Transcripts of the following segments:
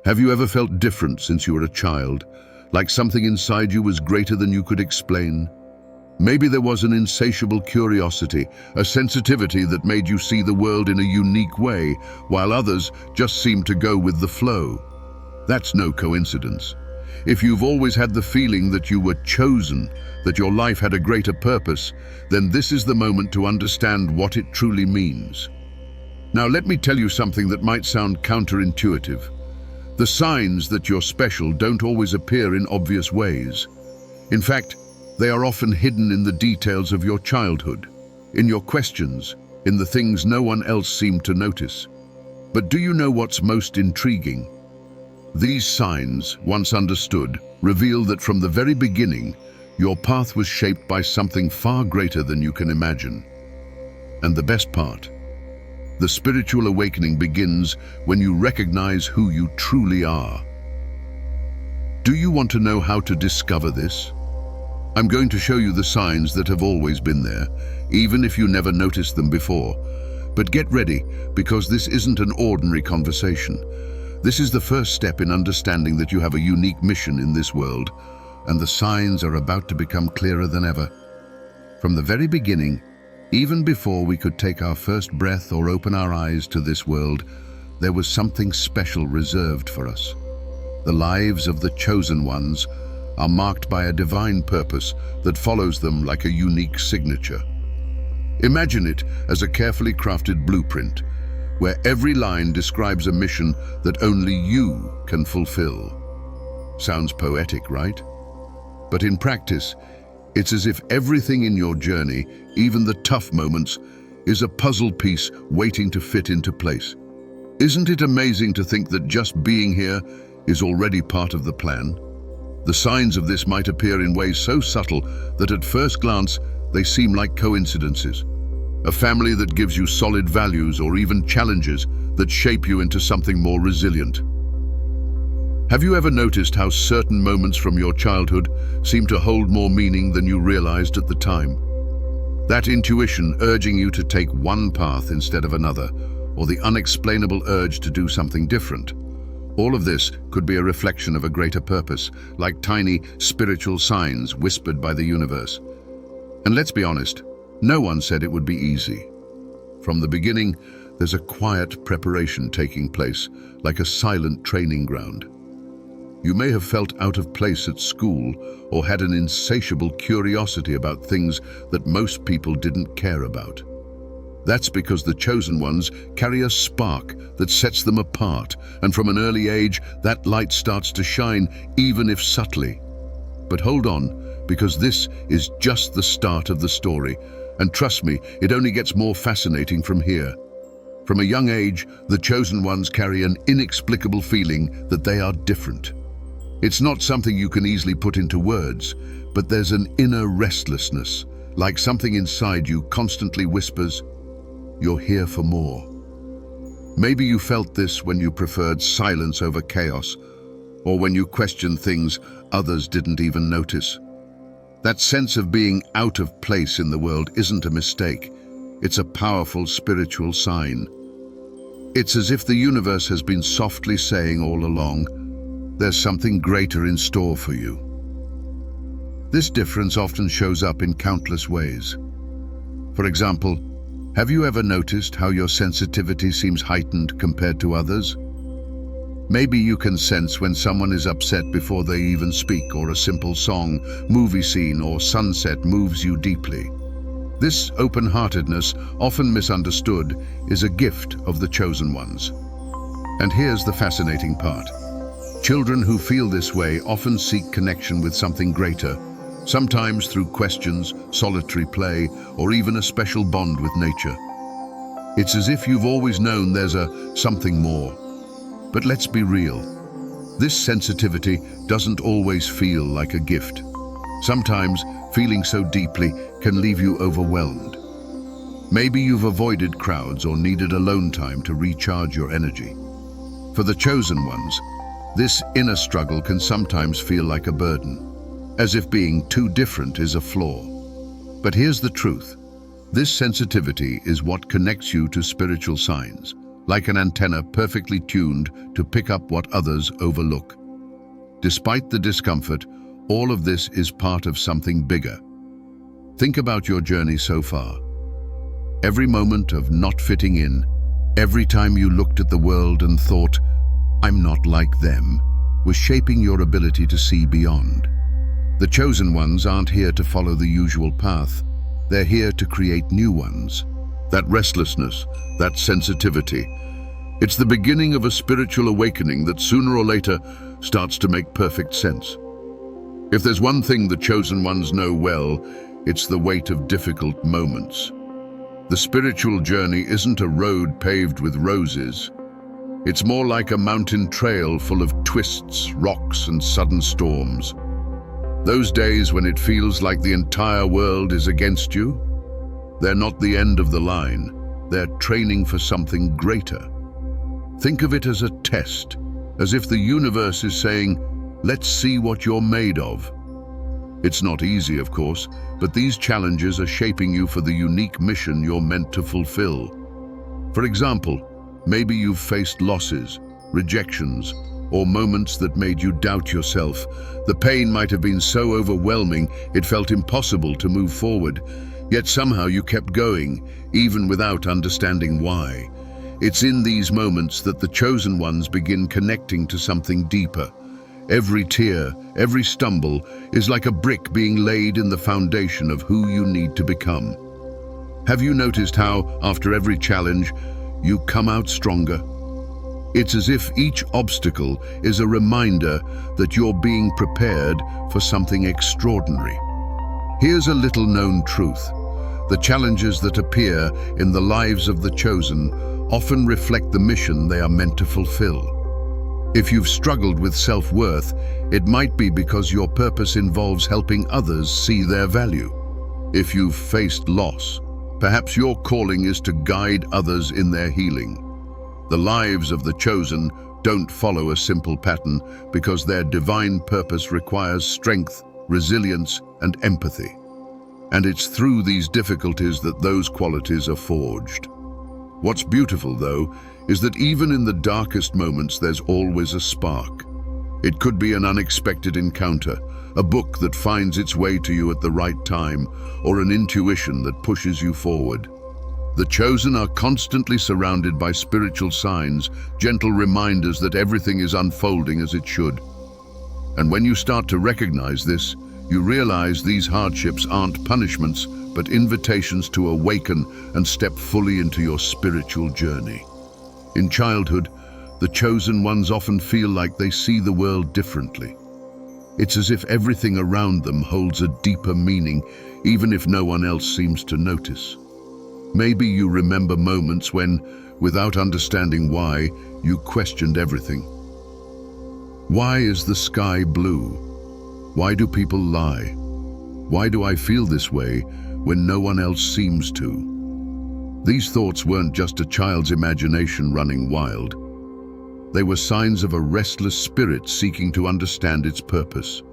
Have you ever felt different since you were a child, like something inside you was greater than you could explain? Maybe there was an insatiable curiosity, a sensitivity that made you see the world in a unique way, while others just seemed to go with the flow. That's no coincidence. If you've always had the feeling that you were chosen, that your life had a greater purpose, then this is the moment to understand what it truly means. Now let me tell you something that might sound counterintuitive. The signs that you're special don't always appear in obvious ways. In fact, they are often hidden in the details of your childhood, in your questions, in the things no one else seemed to notice. But do you know what's most intriguing? These signs, once understood, reveal that from the very beginning, your path was shaped by something far greater than you can imagine. And the best part, the spiritual awakening begins when you recognize who you truly are. Do you want to know how to discover this? I'm going to show you the signs that have always been there, even if you never noticed them before. But get ready, because this isn't an ordinary conversation. This is the first step in understanding that you have a unique mission in this world, and the signs are about to become clearer than ever. From the very beginning, even before we could take our first breath or open our eyes to this world, there was something special reserved for us. The lives of the chosen ones are marked by a divine purpose that follows them like a unique signature. Imagine it as a carefully crafted blueprint, where every line describes a mission that only you can fulfill. Sounds poetic, right? But in practice, it's as if everything in your journey, even the tough moments, is a puzzle piece waiting to fit into place. Isn't it amazing to think that just being here is already part of the plan? The signs of this might appear in ways so subtle that at first glance they seem like coincidences. A family that gives you solid values, or even challenges that shape you into something more resilient. Have you ever noticed how certain moments from your childhood seem to hold more meaning than you realized at the time? That intuition urging you to take one path instead of another, or the unexplainable urge to do something different. All of this could be a reflection of a greater purpose, like tiny spiritual signs whispered by the universe. And let's be honest, no one said it would be easy. From the beginning, there's a quiet preparation taking place, like a silent training ground. You may have felt out of place at school or had an insatiable curiosity about things that most people didn't care about. That's because the chosen ones carry a spark that sets them apart, and from an early age, that light starts to shine, even if subtly. But hold on, because this is just the start of the story, and trust me, it only gets more fascinating from here. From a young age, the chosen ones carry an inexplicable feeling that they are different. It's not something you can easily put into words, but there's an inner restlessness, like something inside you constantly whispers, "You're here for more." Maybe you felt this when you preferred silence over chaos, or when you questioned things others didn't even notice. That sense of being out of place in the world isn't a mistake. It's a powerful spiritual sign. It's as if the universe has been softly saying all along, there's something greater in store for you. This difference often shows up in countless ways. For example, have you ever noticed how your sensitivity seems heightened compared to others? Maybe you can sense when someone is upset before they even speak, or a simple song, movie scene, or sunset moves you deeply. This open-heartedness, often misunderstood, is a gift of the chosen ones. And here's the fascinating part. Children who feel this way often seek connection with something greater, sometimes through questions, solitary play, or even a special bond with nature. It's as if you've always known there's something more. But let's be real. This sensitivity doesn't always feel like a gift. Sometimes, feeling so deeply can leave you overwhelmed. Maybe you've avoided crowds or needed alone time to recharge your energy. For the chosen ones, this inner struggle can sometimes feel like a burden, as if being too different is a flaw. But here's the truth. This sensitivity is what connects you to spiritual signs, like an antenna perfectly tuned to pick up what others overlook. Despite the discomfort, all of this is part of something bigger. Think about your journey so far. Every moment of not fitting in, every time you looked at the world and thought, "I'm not like them," was shaping your ability to see beyond. The chosen ones aren't here to follow the usual path. They're here to create new ones. That restlessness, that sensitivity, it's the beginning of a spiritual awakening that sooner or later starts to make perfect sense. If there's one thing the chosen ones know well, it's the weight of difficult moments. The spiritual journey isn't a road paved with roses. It's more like a mountain trail full of twists, rocks, and sudden storms. Those days when it feels like the entire world is against you, they're not the end of the line. They're training for something greater. Think of it as a test, as if the universe is saying, "Let's see what you're made of." It's not easy, of course, but these challenges are shaping you for the unique mission you're meant to fulfill. For example, maybe you've faced losses, rejections, or moments that made you doubt yourself. The pain might have been so overwhelming it felt impossible to move forward, yet somehow you kept going, even without understanding why. It's in these moments that the chosen ones begin connecting to something deeper. Every tear, every stumble is like a brick being laid in the foundation of who you need to become. Have you noticed how, after every challenge, you come out stronger? It's as if each obstacle is a reminder that you're being prepared for something extraordinary. Here's a little-known truth. The challenges that appear in the lives of the chosen often reflect the mission they are meant to fulfill. If you've struggled with self-worth, it might be because your purpose involves helping others see their value. If you've faced loss, perhaps your calling is to guide others in their healing. The lives of the chosen don't follow a simple pattern because their divine purpose requires strength, resilience, and empathy. And it's through these difficulties that those qualities are forged. What's beautiful, though, is that even in the darkest moments there's always a spark. It could be an unexpected encounter, a book that finds its way to you at the right time, or an intuition that pushes you forward. The chosen are constantly surrounded by spiritual signs, gentle reminders that everything is unfolding as it should. And when you start to recognize this, you realize these hardships aren't punishments, but invitations to awaken and step fully into your spiritual journey. In childhood, the chosen ones often feel like they see the world differently. It's as if everything around them holds a deeper meaning, even if no one else seems to notice. Maybe you remember moments when, without understanding why, you questioned everything. Why is the sky blue? Why do people lie? Why do I feel this way when no one else seems to? These thoughts weren't just a child's imagination running wild. They were signs of a restless spirit seeking to understand its purpose.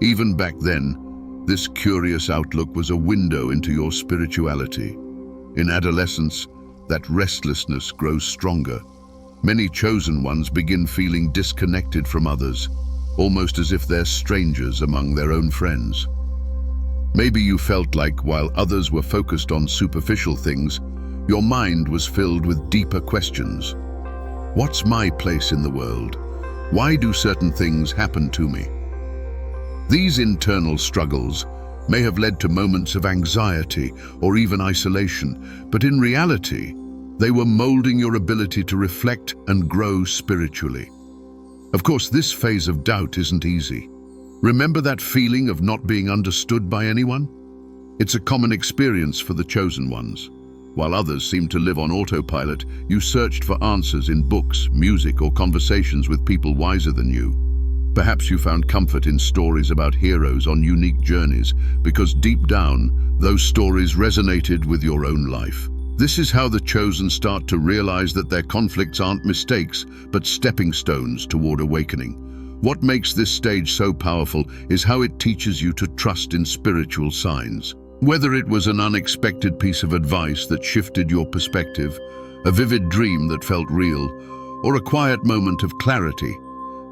Even back then, this curious outlook was a window into your spirituality. In adolescence, that restlessness grows stronger. Many chosen ones begin feeling disconnected from others, almost as if they're strangers among their own friends. Maybe you felt like while others were focused on superficial things, your mind was filled with deeper questions. What's my place in the world? Why do certain things happen to me? These internal struggles may have led to moments of anxiety or even isolation, but in reality, they were molding your ability to reflect and grow spiritually. Of course, this phase of doubt isn't easy. Remember that feeling of not being understood by anyone? It's a common experience for the chosen ones. While others seem to live on autopilot, you searched for answers in books, music, or conversations with people wiser than you. Perhaps you found comfort in stories about heroes on unique journeys, because deep down, those stories resonated with your own life. This is how the chosen start to realize that their conflicts aren't mistakes, but stepping stones toward awakening. What makes this stage so powerful is how it teaches you to trust in spiritual signs. Whether it was an unexpected piece of advice that shifted your perspective, a vivid dream that felt real, or a quiet moment of clarity,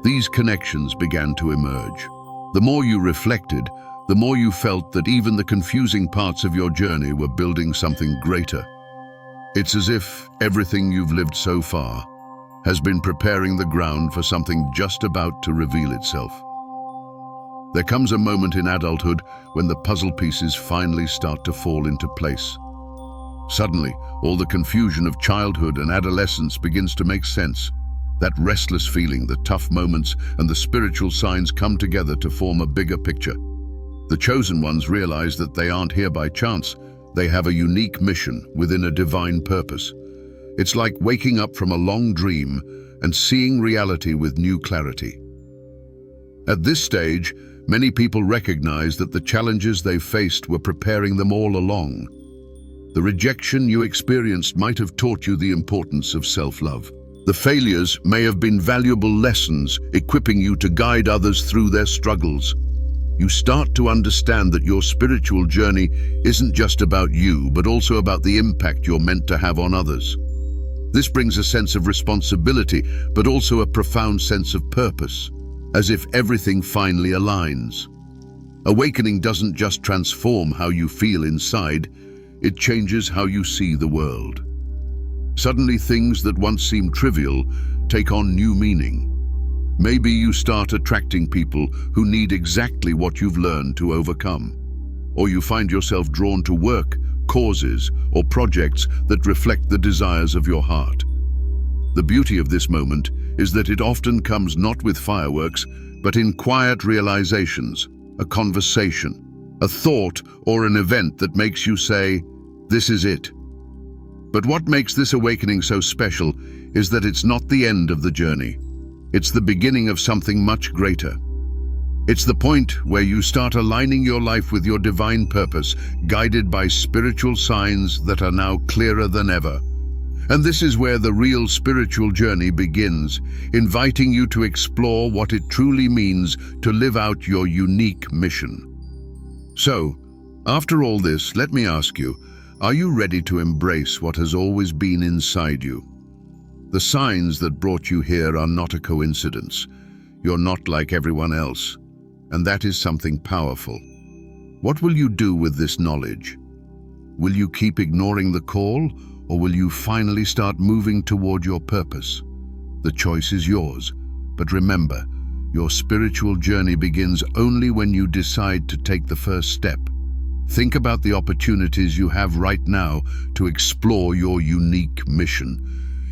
these connections began to emerge. The more you reflected, the more you felt that even the confusing parts of your journey were building something greater. It's as if everything you've lived so far has been preparing the ground for something just about to reveal itself. There comes a moment in adulthood when the puzzle pieces finally start to fall into place. Suddenly, all the confusion of childhood and adolescence begins to make sense. That restless feeling, the tough moments, and the spiritual signs come together to form a bigger picture. The chosen ones realize that they aren't here by chance. They have a unique mission within a divine purpose. It's like waking up from a long dream and seeing reality with new clarity. At this stage, many people recognize that the challenges they faced were preparing them all along. The rejection you experienced might have taught you the importance of self-love. The failures may have been valuable lessons, equipping you to guide others through their struggles. You start to understand that your spiritual journey isn't just about you, but also about the impact you're meant to have on others. This brings a sense of responsibility, but also a profound sense of purpose, as if everything finally aligns. Awakening doesn't just transform how you feel inside, it changes how you see the world. Suddenly, things that once seemed trivial take on new meaning. Maybe you start attracting people who need exactly what you've learned to overcome. Or you find yourself drawn to work, causes, or projects that reflect the desires of your heart. The beauty of this moment is that it often comes not with fireworks, but in quiet realizations, a conversation, a thought, or an event that makes you say, "This is it." But what makes this awakening so special is that it's not the end of the journey. It's the beginning of something much greater. It's the point where you start aligning your life with your divine purpose, guided by spiritual signs that are now clearer than ever. And this is where the real spiritual journey begins, inviting you to explore what it truly means to live out your unique mission. So, after all this, let me ask you, are you ready to embrace what has always been inside you? The signs that brought you here are not a coincidence. You're not like everyone else, and that is something powerful. What will you do with this knowledge? Will you keep ignoring the call, or will you finally start moving toward your purpose? The choice is yours, but remember, your spiritual journey begins only when you decide to take the first step. Think about the opportunities you have right now to explore your unique mission.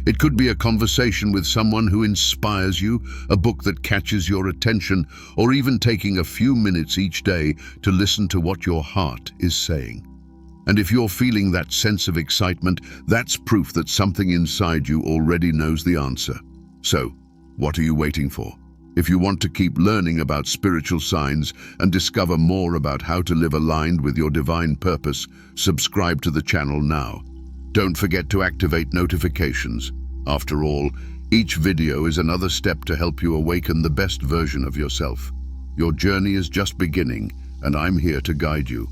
It could be a conversation with someone who inspires you, a book that catches your attention, or even taking a few minutes each day to listen to what your heart is saying. And if you're feeling that sense of excitement, that's proof that something inside you already knows the answer. So, what are you waiting for? If you want to keep learning about spiritual signs and discover more about how to live aligned with your divine purpose, subscribe to the channel now. Don't forget to activate notifications. After all, each video is another step to help you awaken the best version of yourself. Your journey is just beginning, and I'm here to guide you.